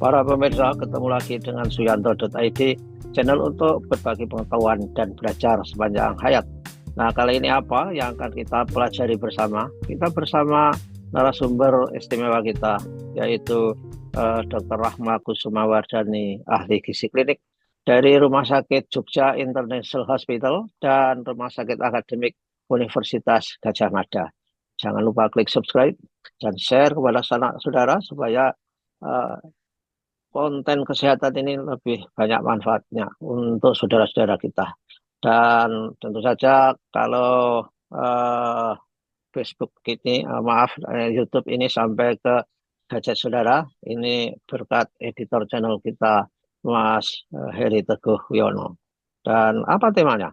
Para pemirsa, ketemu lagi dengan Suyanto.id, channel untuk berbagi pengetahuan dan belajar sepanjang hayat. Nah, kali ini apa yang akan kita pelajari bersama? Kita bersama narasumber istimewa kita, yaitu Dr. Rahma Kusumawardhani, ahli gizi klinik dari Rumah Sakit Jogja International Hospital dan Rumah Sakit Akademik Universitas Gadjah Mada. Jangan lupa klik subscribe dan share kepada sanak saudara supaya konten kesehatan ini lebih banyak manfaatnya untuk saudara-saudara kita. Dan tentu saja kalau Facebook ini, YouTube ini sampai ke gadget saudara, ini berkat editor channel kita, Mas Heri Teguh Wiono. Dan apa temanya?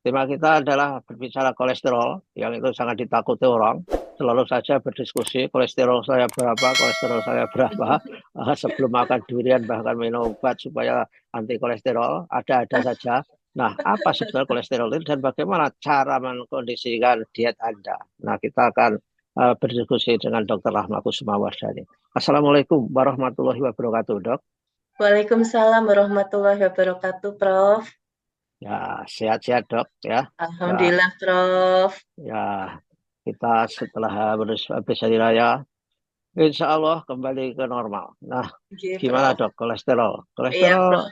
Tema kita adalah berbicara kolesterol, yang itu sangat ditakuti orang. Selalu saja berdiskusi, kolesterol saya berapa, kolesterol saya berapa. Sebelum makan durian, bahkan minum obat supaya anti kolesterol, ada-ada saja. Nah, apa sebenarnya kolesterol itu dan bagaimana cara mengkondisikan diet Anda? Nah, kita akan berdiskusi dengan Dr. Rahma Kusumawardhani. Assalamualaikum warahmatullahi wabarakatuh, Dok. Waalaikumsalam warahmatullahi wabarakatuh, Prof. Ya, sehat-sehat, Dok, ya. Ya, Alhamdulillah, Prof. ya, kita setelah habis hari raya, insya Allah kembali ke normal. Nah, Oke, gimana, Prof. Dok, kolesterol? Iya, Kolesterol Prof.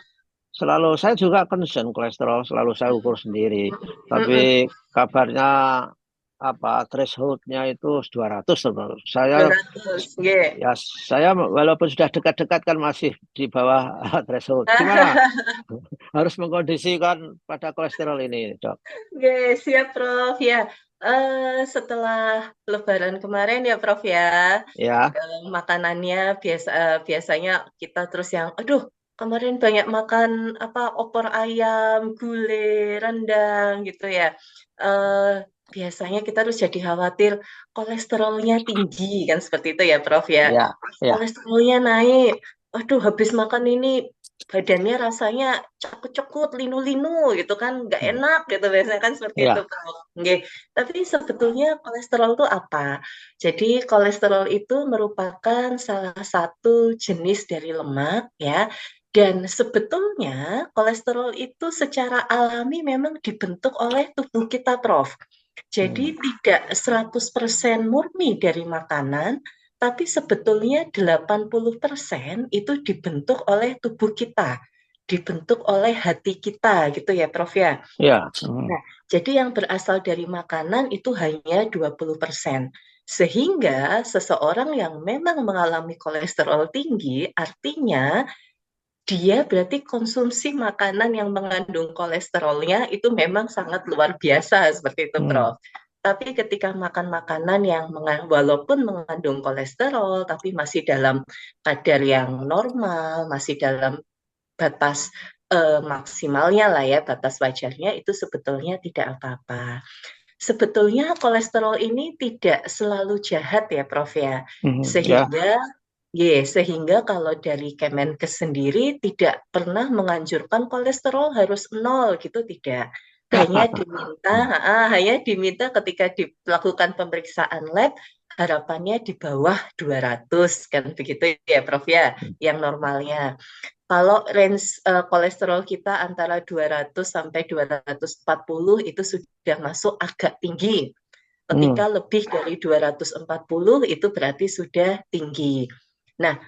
selalu, saya juga concern kolesterol, selalu saya ukur sendiri. Mm-mm. Tapi kabarnya apa thresholdnya itu 200, teman. Saya 200, nggih. ya saya walaupun sudah dekat-dekat kan masih di bawah threshold. Gimana? Harus mengkondisikan pada kolesterol ini, Dok. Nggih, siap, Prof. Ya, setelah Lebaran kemarin ya, Prof ya, Ya, makanannya biasanya kita terus yang, aduh, kemarin banyak makan apa opor ayam, gulai, rendang gitu ya. Biasanya kita harus jadi khawatir kolesterolnya tinggi kan seperti itu ya, Prof ya. ya, ya, Kolesterolnya naik. Aduh, habis makan ini badannya rasanya cekut-cekut, linu-linu gitu kan, nggak hmm, enak gitu biasanya kan seperti itu, ya, Prof. Nggih. Tapi sebetulnya kolesterol itu apa? Jadi kolesterol itu merupakan salah satu jenis dari lemak ya. Dan sebetulnya kolesterol itu secara alami memang dibentuk oleh tubuh kita, Prof. Jadi hmm, tidak 100% murni dari makanan, tapi sebetulnya 80% itu dibentuk oleh tubuh kita, dibentuk oleh hati kita gitu ya, Prof ya. ya, Nah, jadi yang berasal dari makanan itu hanya 20%. Sehingga seseorang yang memang mengalami kolesterol tinggi, artinya dia berarti konsumsi makanan yang mengandung kolesterolnya itu memang sangat luar biasa seperti itu, hmm, Prof. Tapi ketika makan makanan yang walaupun mengandung kolesterol, tapi masih dalam kadar yang normal, masih dalam batas maksimalnya lah ya, batas wajarnya itu sebetulnya tidak apa-apa. Sebetulnya kolesterol ini tidak selalu jahat ya, Prof ya. ya, Sehingga kalau dari Kemenkes sendiri tidak pernah menganjurkan kolesterol harus nol gitu, tidak. Hanya diminta ketika dilakukan pemeriksaan lab harapannya di bawah 200 kan begitu ya, Prof ya, yang normalnya. Kalau range kolesterol kita antara 200 sampai 240 itu sudah masuk agak tinggi. Ketika hmm, lebih dari 240 itu berarti sudah tinggi. Nah,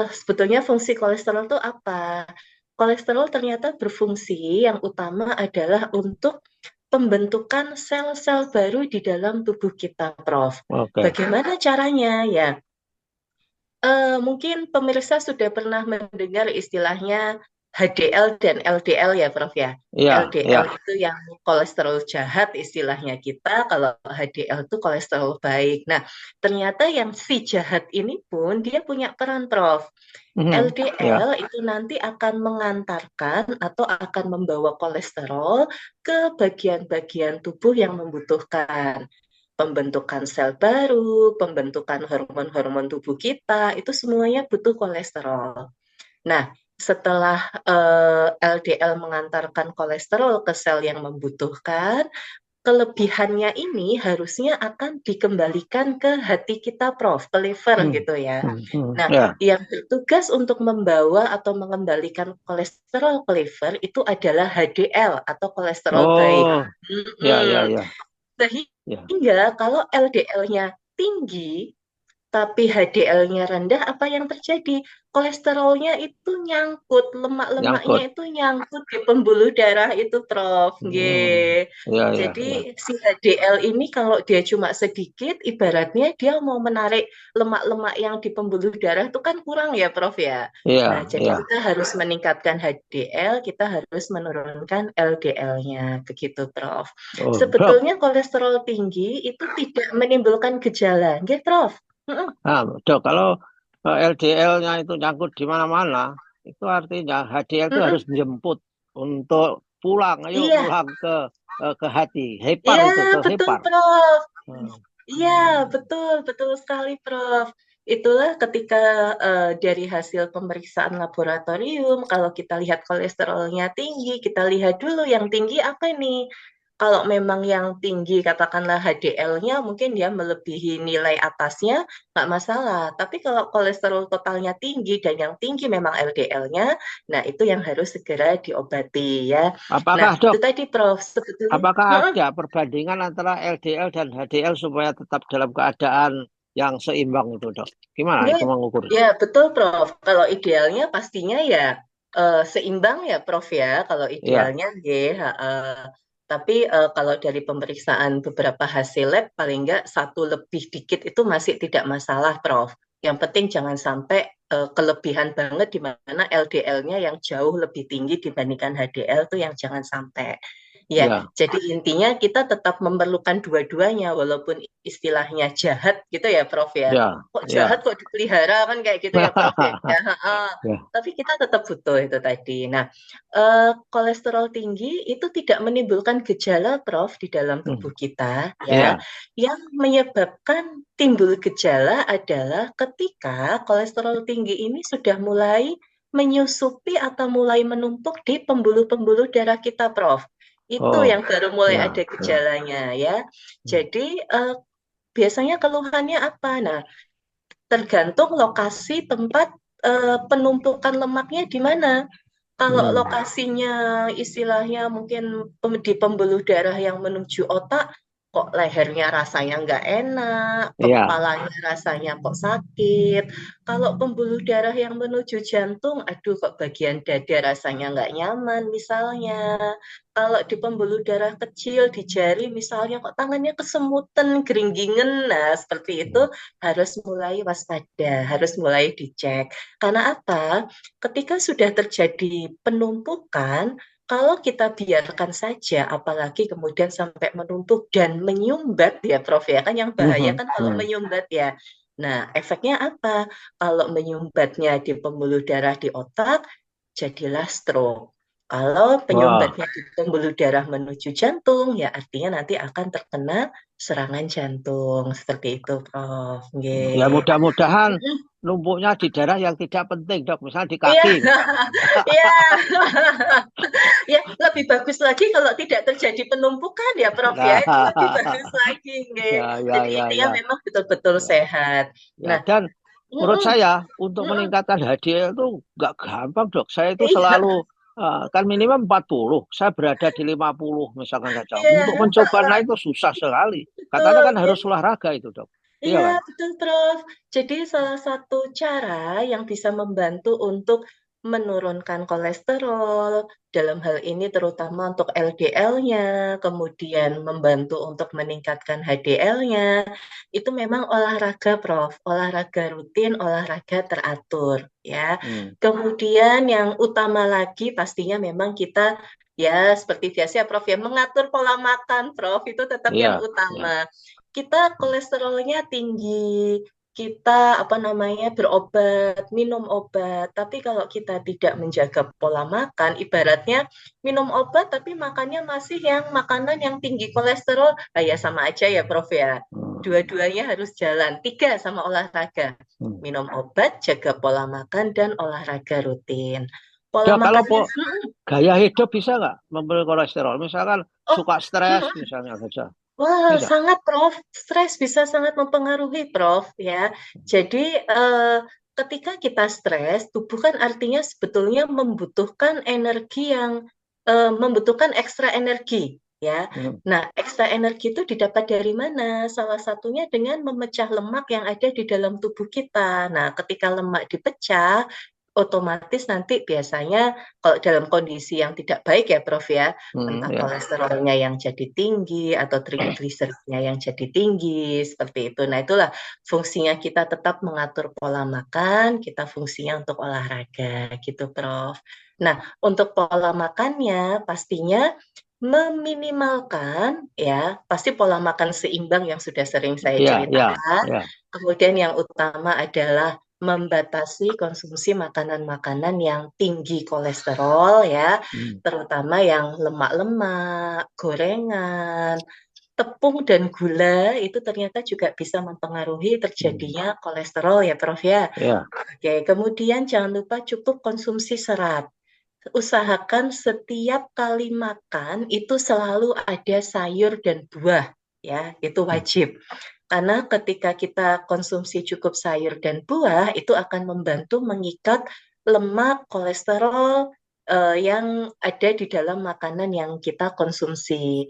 sebetulnya fungsi kolesterol itu apa? Kolesterol ternyata berfungsi yang utama adalah untuk pembentukan sel-sel baru di dalam tubuh kita, Prof. oke, Bagaimana caranya? Ya, mungkin pemirsa sudah pernah mendengar istilahnya HDL dan LDL ya, Prof ya. ya, LDL ya, itu yang kolesterol jahat istilahnya kita, kalau HDL itu kolesterol baik. Nah, ternyata yang si jahat ini pun dia punya peran, Prof. hmm, ya, LDL itu nanti akan mengantarkan atau akan membawa kolesterol ke bagian-bagian tubuh yang membutuhkan pembentukan sel baru, pembentukan hormon-hormon tubuh kita, itu semuanya butuh kolesterol. Nah, setelah LDL mengantarkan kolesterol ke sel yang membutuhkan, kelebihannya ini harusnya akan dikembalikan ke hati kita, Prof, ke liver Hmm. gitu ya. Nah, Ya. yang bertugas untuk membawa atau mengembalikan kolesterol ke liver itu adalah HDL atau kolesterol baik. Oh, ya, ya, ya, ya. Sehingga kalau LDL-nya tinggi, tapi HDL-nya rendah, apa yang terjadi? Kolesterolnya itu nyangkut, lemak-lemaknya Nyangkut. itu nyangkut di pembuluh darah itu, Prof. Hmm. Nggih. Ya, ya, Jadi ya. si HDL ini kalau dia cuma sedikit, ibaratnya dia mau menarik lemak-lemak yang di pembuluh darah itu kan kurang ya, Prof ya. Nah, Iya, jadi iya. kita harus meningkatkan HDL, kita harus menurunkan LDL-nya, begitu, Prof. Oh, Dok. Sebetulnya kolesterol tinggi itu tidak menimbulkan gejala, nggih, Prof. Mm-mm. Nah, Dok, kalau LDL-nya itu nyangkut di mana-mana, itu artinya HDL itu harus Mm-mm. menjemput untuk pulang. Ayo Iya, pulang ke hati. Hepar iya itu, ke betul hepar. Prof. Hmm. Iya betul, betul sekali Prof. Itulah ketika dari hasil pemeriksaan laboratorium, kalau kita lihat kolesterolnya tinggi, kita lihat dulu yang tinggi apa nih? Kalau memang yang tinggi, katakanlah HDL-nya mungkin dia melebihi nilai atasnya, nggak masalah. Tapi kalau kolesterol totalnya tinggi dan yang tinggi memang LDL-nya, nah itu yang harus segera diobati ya. Nah, Apakah, itu Dok, tadi Prof, sebetulnya. apakah ada perbandingan antara LDL dan HDL supaya tetap dalam keadaan yang seimbang itu, Dok? Gimana Ya, itu mengukurnya? ya betul Prof. Kalau idealnya pastinya ya seimbang ya Prof ya. Kalau Iya, idealnya tapi kalau dari pemeriksaan beberapa hasil lab paling enggak satu lebih dikit itu masih tidak masalah Prof. Yang penting jangan sampai kelebihan banget di mana LDL-nya yang jauh lebih tinggi dibandingkan HDL tuh yang jangan sampai. Ya, iya, jadi intinya kita tetap memerlukan dua-duanya walaupun istilahnya jahat gitu ya Prof ya, iya, kok iya. jahat kok dipelihara kan kayak gitu ya Prof ya. Heeh. Ya. Tapi kita tetap butuh itu tadi. Nah, kolesterol tinggi itu tidak menimbulkan gejala Prof di dalam Hmm. tubuh kita ya. Iya. Yang menyebabkan timbul gejala adalah ketika kolesterol tinggi ini sudah mulai menyusupi atau mulai menumpuk di pembuluh-pembuluh darah kita Prof. Itu Oh, yang baru mulai ya, ada ya. gejalanya ya. Hmm. Jadi biasanya keluhannya apa? Nah, tergantung lokasi tempat penumpukan lemaknya di mana. Kalau Hmm. lokasinya istilahnya mungkin di pembuluh darah yang menuju otak, kok lehernya rasanya nggak enak, Iya. kepalanya rasanya kok sakit. Kalau pembuluh darah yang menuju jantung, aduh kok bagian dada rasanya nggak nyaman misalnya. Kalau di pembuluh darah kecil, di jari misalnya kok tangannya kesemutan, geringgingen, nah seperti itu harus mulai waspada, harus mulai dicek. Karena apa? Ketika sudah terjadi penumpukan, kalau kita biarkan saja, apalagi kemudian sampai menumpuk dan menyumbat ya Prof ya, kan yang bahaya Mhm. kan kalau Hmm. menyumbat ya. Nah, efeknya apa? Kalau menyumbatnya di pembuluh darah di otak, jadilah stroke. Kalau Wah, penyumbatnya di pembuluh darah menuju jantung, ya artinya nanti akan terkena serangan jantung. Seperti itu, Prof. ya Nggih. mudah-mudahan numpuknya di daerah yang tidak penting, Dok. Misalnya di Iya, kaki, misalnya. iya. Ya, lebih bagus lagi kalau tidak terjadi penumpukan ya, Prof ya. Itu lebih Nah, bagus lagi, nggih. ya, ya, Jadi ya, intinya ya, memang betul-betul ya, sehat. ya. Nah, Dan menurut mm-mm, saya untuk mm-mm, meningkatkan HDL itu nggak gampang, Dok. Saya itu iya, selalu kan minimum 40. Saya berada di 50 misalkan saja. Untuk iya, mencoba naik itu susah sekali. Katanya betul. kan Iya, harus olahraga itu, Dok. Iya iya, kan? betul, Prof. Jadi salah satu cara yang bisa membantu untuk menurunkan kolesterol, dalam hal ini terutama untuk LDL-nya, kemudian membantu untuk meningkatkan HDL-nya, itu memang olahraga, Prof. Olahraga rutin, olahraga teratur, ya. Hmm. Kemudian yang utama lagi pastinya memang kita ya seperti biasa ya, Prof ya mengatur pola makan, Prof. Itu tetap yang Iya, ya. utama. Kita kolesterolnya tinggi, kita apa namanya berobat, minum obat. Tapi kalau kita tidak menjaga pola makan, ibaratnya minum obat tapi makannya masih yang makanan yang tinggi kolesterol, ya sama aja ya Prof ya. Hmm. Dua-duanya harus jalan. Tiga sama olahraga. Hmm. Minum obat, jaga pola makan, dan olahraga rutin. Pola Dok, kalau makannya, gaya hidup bisa nggak mempengaruhi kolesterol? Misalkan Oh, suka stres mm-mm. misalnya saja. Wah, Bisa. sangat Prof. Stres bisa sangat mempengaruhi Prof ya. Jadi ketika kita stres, tubuh kan artinya sebetulnya membutuhkan energi yang membutuhkan ekstra energi ya. Hmm. Nah, ekstra energi itu didapat dari mana? Salah satunya dengan memecah lemak yang ada di dalam tubuh kita. Nah, ketika lemak dipecah, otomatis nanti biasanya kalau dalam kondisi yang tidak baik ya Prof ya, entah Ya. kolesterolnya yang jadi tinggi atau trigliseridnya yang jadi tinggi seperti itu. Nah, itulah fungsinya kita tetap mengatur pola makan, kita fungsinya untuk olahraga gitu, Prof. Nah, untuk pola makannya pastinya meminimalkan ya, pasti pola makan seimbang yang sudah sering saya Ya, ya, ceritakan. ya. Kemudian yang utama adalah membatasi konsumsi makanan-makanan yang tinggi kolesterol ya, Hmm. terutama yang lemak-lemak, gorengan, tepung dan gula itu ternyata juga bisa mempengaruhi Hmm. terjadinya kolesterol ya Prof ya. Ya. Oke, kemudian jangan lupa cukup konsumsi serat. Usahakan setiap kali makan itu selalu ada sayur dan buah ya, itu Hmm. wajib. Karena ketika kita konsumsi cukup sayur dan buah itu akan membantu mengikat lemak, kolesterol yang ada di dalam makanan yang kita konsumsi.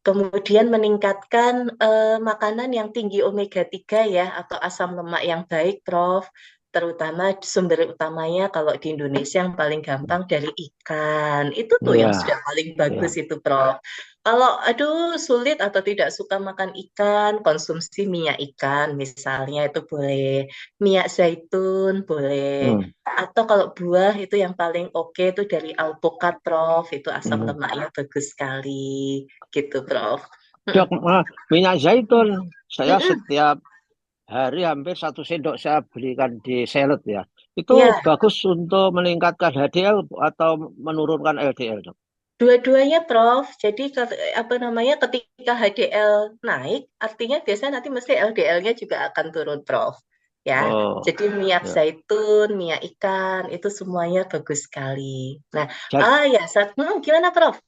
Kemudian meningkatkan makanan yang tinggi omega 3 ya atau asam lemak yang baik, Prof. Terutama sumber utamanya kalau di Indonesia yang paling gampang dari ikan. Itu tuh yang Ya, sudah paling bagus ya. itu, Prof. Kalau aduh sulit atau tidak suka makan ikan, konsumsi minyak ikan misalnya itu boleh. Minyak zaitun boleh. Hmm. Atau kalau buah itu yang paling oke itu dari alpukat, Prof. Itu asam Hmm. lemaknya bagus sekali gitu, Prof. Dok, Mm-mm. minyak zaitun saya Mm-mm. setiap hari hampir 1 sendok saya belikan di salad ya. Itu Iya, bagus untuk meningkatkan HDL atau menurunkan LDL, dok. dua-duanya, Prof. Jadi apa namanya ketika HDL naik, artinya biasanya nanti mesti LDL-nya juga akan turun, Prof. Ya, Oh, jadi minyak ya. zaitun, minyak ikan itu semuanya bagus sekali. Nah, Jadi, ya, gimana, Prof?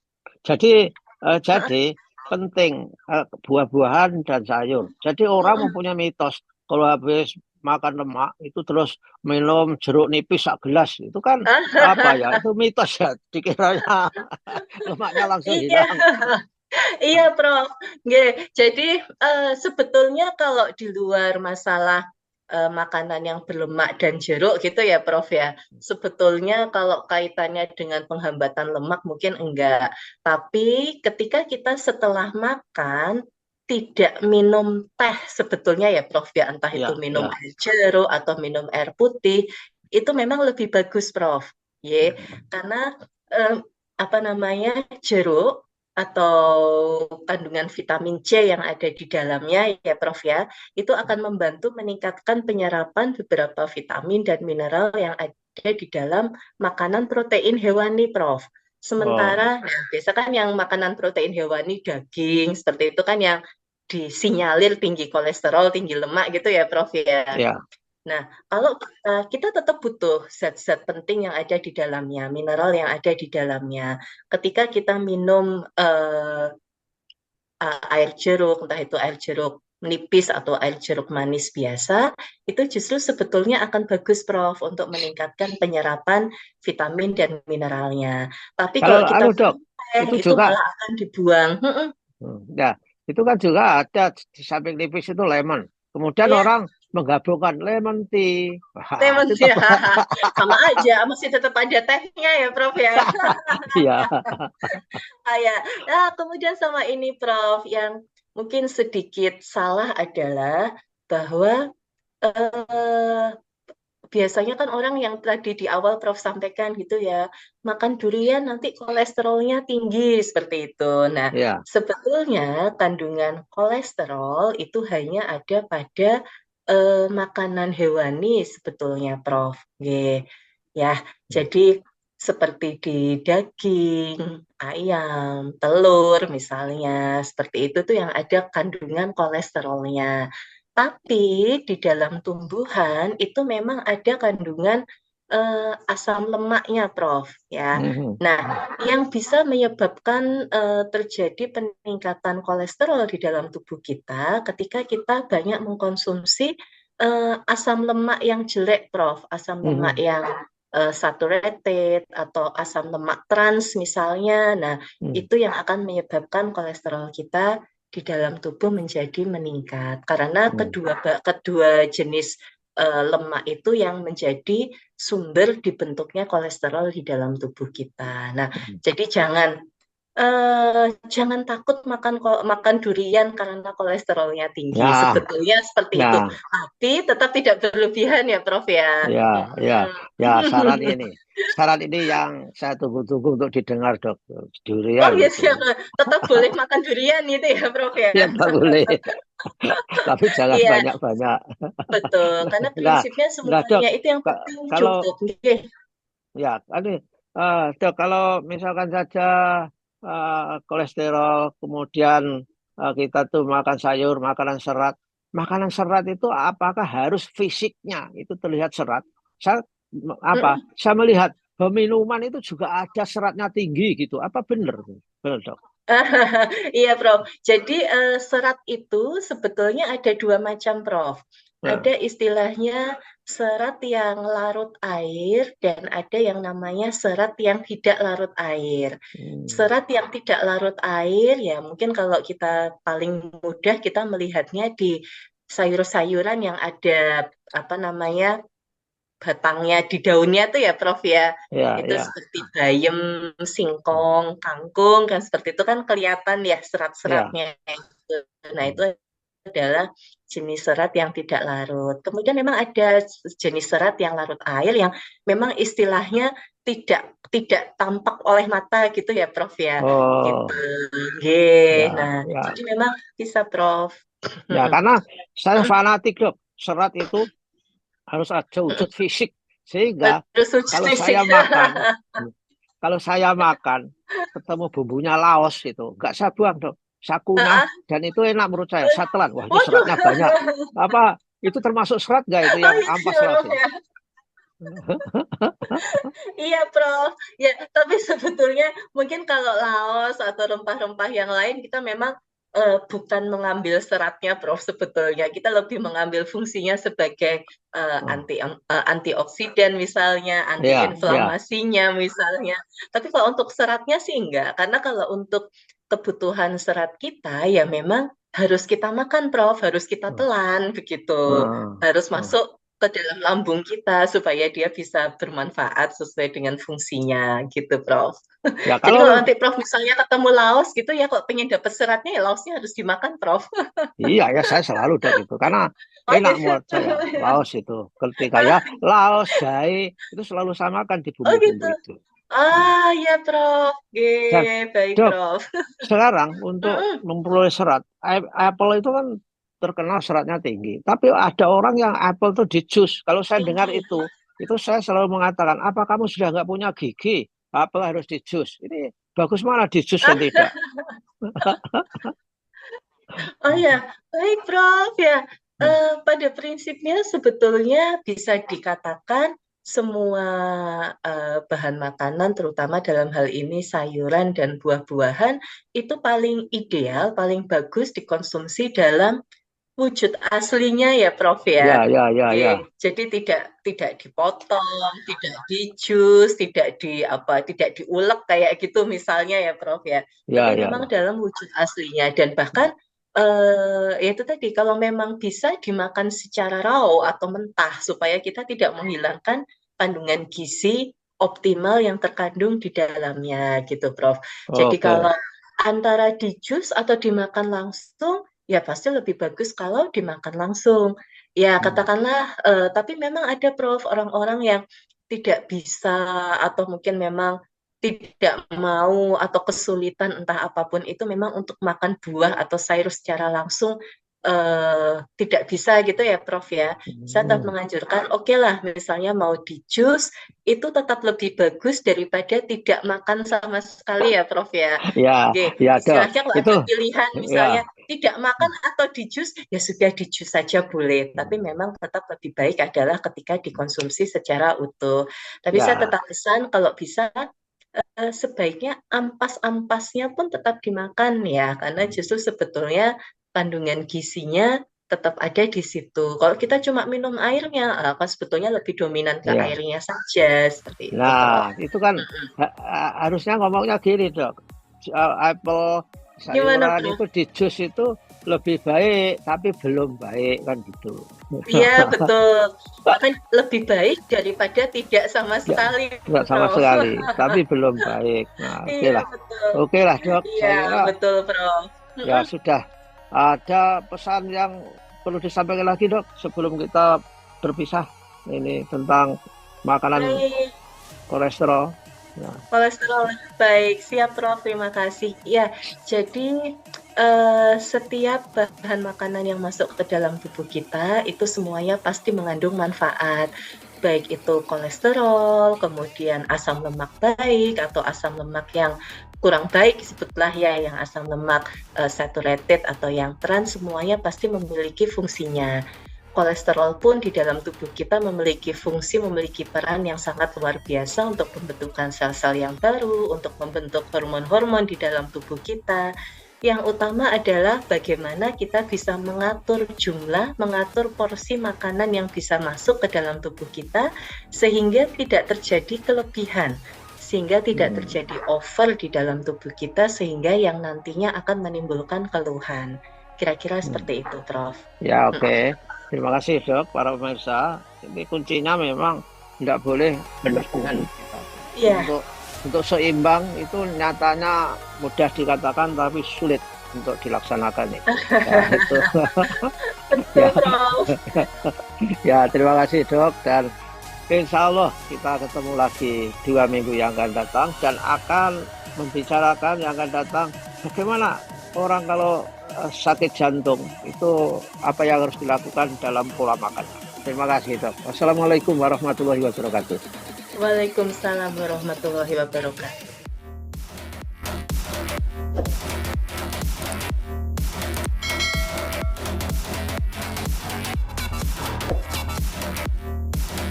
jadi penting buah-buahan dan sayur. Jadi orang Mm-mm. mempunyai mitos kalau habis makan lemak itu terus minum jeruk nipis sak gelas. Itu kan apa ya? Itu mitos ya. Dikiranya lemaknya langsung Iya, hilang. iya, Prof. Nggih, jadi sebetulnya kalau di luar masalah makanan yang berlemak dan jeruk gitu ya, Prof ya. Sebetulnya kalau kaitannya dengan penghambatan lemak mungkin enggak. Tapi ketika kita setelah makan tidak minum teh sebetulnya ya, Prof ya, entah itu Ya, minum ya. air jeruk atau minum air putih, itu memang lebih bagus, Prof. Karena eh, apa namanya jeruk atau kandungan vitamin C yang ada di dalamnya ya Prof ya, itu akan membantu meningkatkan penyerapan beberapa vitamin dan mineral yang ada di dalam makanan protein hewani Prof. Oh, Sementara, nah, biasa kan yang makanan protein hewani daging seperti itu kan yang disinyalir tinggi kolesterol, tinggi lemak gitu ya Prof ya. ya. Nah, kalau kita tetap butuh zat-zat penting yang ada di dalamnya, mineral yang ada di dalamnya. Ketika kita minum air jeruk, entah itu air jeruk nipis atau air jeruk manis biasa, itu justru sebetulnya akan bagus, Prof, untuk meningkatkan penyerapan vitamin dan mineralnya. Tapi Kalau kalau kita anu dok, minum teh, itu itu juga, malah akan dibuang. ya, itu kan juga ada di samping nipis itu lemon. Kemudian Iya, orang menggabungkan lemon tea. Wah, lemon itu ya. Sama aja, masih tetap ada tehnya ya, Prof ya. iya. Ya. Nah, kemudian sama ini Prof, yang mungkin sedikit salah adalah bahwa eh, biasanya kan orang yang tadi di awal Prof sampaikan gitu ya, makan durian nanti kolesterolnya tinggi seperti itu. Nah, Ya. sebetulnya kandungan kolesterol itu hanya ada pada makanan hewani sebetulnya Prof. Nggih. Ya, jadi seperti di daging, ayam, telur misalnya, seperti itu tuh yang ada kandungan kolesterolnya. Tapi di dalam tumbuhan itu memang ada kandungan asam lemaknya, Prof. Ya. Mhm. Nah, yang bisa menyebabkan terjadi peningkatan kolesterol di dalam tubuh kita ketika kita banyak mengkonsumsi asam lemak yang jelek, Prof. Asam lemak Mhm. yang saturated atau asam lemak trans misalnya. Nah, Mhm. itu yang akan menyebabkan kolesterol kita di dalam tubuh menjadi meningkat karena Mhm. kedua jenis lemak itu yang menjadi sumber dibentuknya kolesterol di dalam tubuh kita. Nah, Mhm. jadi jangan takut makan durian karena kolesterolnya tinggi. Ya, Sebetulnya seperti itu, ya, tapi tetap tidak berlebihan ya, Prof ya. ya, ya, ya. Mm. Saran ini yang saya tunggu-tunggu untuk didengar, Dok. Oh Durian ya itu. siap, tetap boleh makan durian itu ya, Prof ya. Ya, tak boleh. Tapi jangan Iya, banyak-banyak. betul. Karena Nah, prinsipnya nah, Dok, semuanya itu yang penting kalau cukup. Oke. ya, Dok, kalau misalkan saja kolesterol, kemudian kita tuh makan sayur, makanan serat itu apakah harus fisiknya itu terlihat serat? Saya Saya melihat bahwa minuman itu juga ada seratnya tinggi gitu. Apa benar? Benar, Dok? Iya, Prof. Jadi serat itu sebetulnya ada dua macam, Prof. Nah, Ada istilahnya serat yang larut air dan ada yang namanya serat yang tidak larut air. hmm, Serat yang tidak larut air ya mungkin kalau kita paling mudah kita melihatnya di sayur-sayuran yang ada apa namanya batangnya di daunnya tuh ya Prof ya. ya, Itu ya, seperti bayam, singkong, kangkung kan seperti itu kan kelihatan ya ya. serat-seratnya itu. Nah, itu Hmm. adalah jenis serat yang tidak larut. Kemudian memang ada jenis serat yang larut air yang memang istilahnya tidak tidak tampak oleh mata gitu ya Prof ya. Gitu. Oh, Nah, ya, ya, jadi memang bisa Prof. ya. Karena saya fanatik, Dok. Serat itu harus ada wujud fisik, sehingga Terus wujud kalau fisik. saya makan, kalau saya makan ketemu bumbunya laos itu, nggak saya buang, Dok. Saya kunyah dan itu enak menurut saya. Saya telan, wah ini Waduh. seratnya banyak. Apa itu termasuk serat nggak itu Oh yang iya, ampas iya, Prof laos itu? ya. Iya, Prof. Ya, tapi sebetulnya mungkin kalau laos atau rempah-rempah yang lain kita memang bukan mengambil seratnya, Prof. Sebetulnya kita lebih mengambil fungsinya sebagai Oh, antioksidan misalnya, ya, ya. antiinflamasinya misalnya. Tapi kalau untuk seratnya sih enggak, karena kalau untuk kebutuhan serat kita ya memang harus kita makan, Prof. Harus kita Oh, telan begitu. oh, Harus oh. masuk ke dalam lambung kita supaya dia bisa bermanfaat sesuai dengan fungsinya gitu, Prof. Ya Jadi kalau kalau nanti Prof misalnya ketemu laos gitu ya kok pengen dapat seratnya ya laosnya harus dimakan, Prof. iya ya saya selalu, Dok, itu karena Oh enak gitu. buat saya. Laos itu ketika ya Laos, jahe itu selalu samakan di Oh bumbu-bumbu gitu. itu. Hmm. Ah ya, Prof. Dan Baik, Dok, Prof. sekarang untuk Mm-mm. memperoleh serat, Apple itu kan terkenal seratnya tinggi. Tapi ada orang yang Apple itu di jus. Kalau saya dengar Tinggi. itu saya selalu mengatakan, apa kamu sudah nggak punya gigi? Apel harus di jus. Ini bagus mana di jus dan tidak? Oh ya, baik Prof ya. Pada prinsipnya sebetulnya bisa dikatakan semua bahan makanan, terutama dalam hal ini sayuran dan buah-buahan, itu paling ideal, paling bagus dikonsumsi dalam wujud aslinya ya Prof ya. Ya, ya, ya, Oke, ya, jadi tidak dipotong, tidak dijus, tidak diulek kayak gitu misalnya ya Prof ya. Tapi ya, ya, memang ya. dalam wujud aslinya dan bahkan ya itu tadi kalau memang bisa dimakan secara raw atau mentah supaya kita tidak menghilangkan kandungan gizi optimal yang terkandung di dalamnya gitu Prof. Jadi Oke. kalau antara di jus atau dimakan langsung ya pasti lebih bagus kalau dimakan langsung. Ya Hmm. katakanlah tapi memang ada Prof orang-orang yang tidak bisa atau mungkin memang tidak mau atau kesulitan entah apapun itu memang untuk makan buah atau sayur secara langsung tidak bisa gitu ya Prof ya. Saya tetap Hmm. menganjurkan oke lah misalnya mau di jus itu tetap lebih bagus daripada tidak makan sama sekali ya Prof ya. Ya, Oke, ya dok. istilahnya kalau Itu ada pilihan misalnya ya, tidak makan atau di jus ya sudah di jus saja boleh. Tapi memang tetap lebih baik adalah ketika dikonsumsi secara utuh. Tapi saya ya, tetap pesan kalau bisa sebaiknya ampas-ampasnya pun tetap dimakan ya, karena justru sebetulnya kandungan gizinya tetap ada di situ. Kalau kita cuma minum airnya, kan sebetulnya lebih dominan ke ya. airnya saja, seperti itu, Prof. Nah, itu kan harusnya ngomongnya gini, Dok. Apel, Gimana, sayuran Prof? itu di jus itu lebih baik, tapi belum baik kan gitu. Iya, betul. Bahkan lebih baik daripada tidak sama Ya, sekali, tidak sama Prof. sekali, tapi belum baik. Nah, oke Iya, lah. betul. Oke lah, Dok. Iya, Saya kira betul, Prof. ya sudah. Ada pesan yang perlu disampaikan lagi, Dok, sebelum kita berpisah ini tentang makanan Baik. kolesterol. Nah, Kolesterol baik, siap Prof, terima kasih. Ya, jadi setiap bahan makanan yang masuk ke dalam tubuh kita itu semuanya pasti mengandung manfaat. Baik itu kolesterol, kemudian asam lemak baik atau asam lemak yang kurang baik sebutlah ya, yang asam lemak saturated atau yang trans, semuanya pasti memiliki fungsinya. Kolesterol pun di dalam tubuh kita memiliki fungsi, memiliki peran yang sangat luar biasa untuk pembentukan sel-sel yang baru, untuk membentuk hormon-hormon di dalam tubuh kita. Yang utama adalah bagaimana kita bisa mengatur jumlah, mengatur porsi makanan yang bisa masuk ke dalam tubuh kita, sehingga tidak terjadi kelebihan, sehingga tidak terjadi over di dalam tubuh kita, sehingga yang nantinya akan menimbulkan keluhan. Kira-kira seperti itu, Prof. ya oke. Terima kasih, Dok, para pemirsa. Ini kuncinya memang tidak boleh berlebihan. Iya, Untuk seimbang itu nyatanya mudah dikatakan tapi sulit untuk dilaksanakan itu. Ya, itu. betul, Ya, Prof. ya terima kasih, Dok, dan insya Allah kita ketemu lagi 2 minggu yang akan datang dan akan membicarakan yang akan datang bagaimana orang kalau sakit jantung itu apa yang harus dilakukan dalam pola makan. Terima kasih, Dok. Wassalamualaikum warahmatullahi wabarakatuh. Waalaikumsalam warahmatullahi wabarakatuh.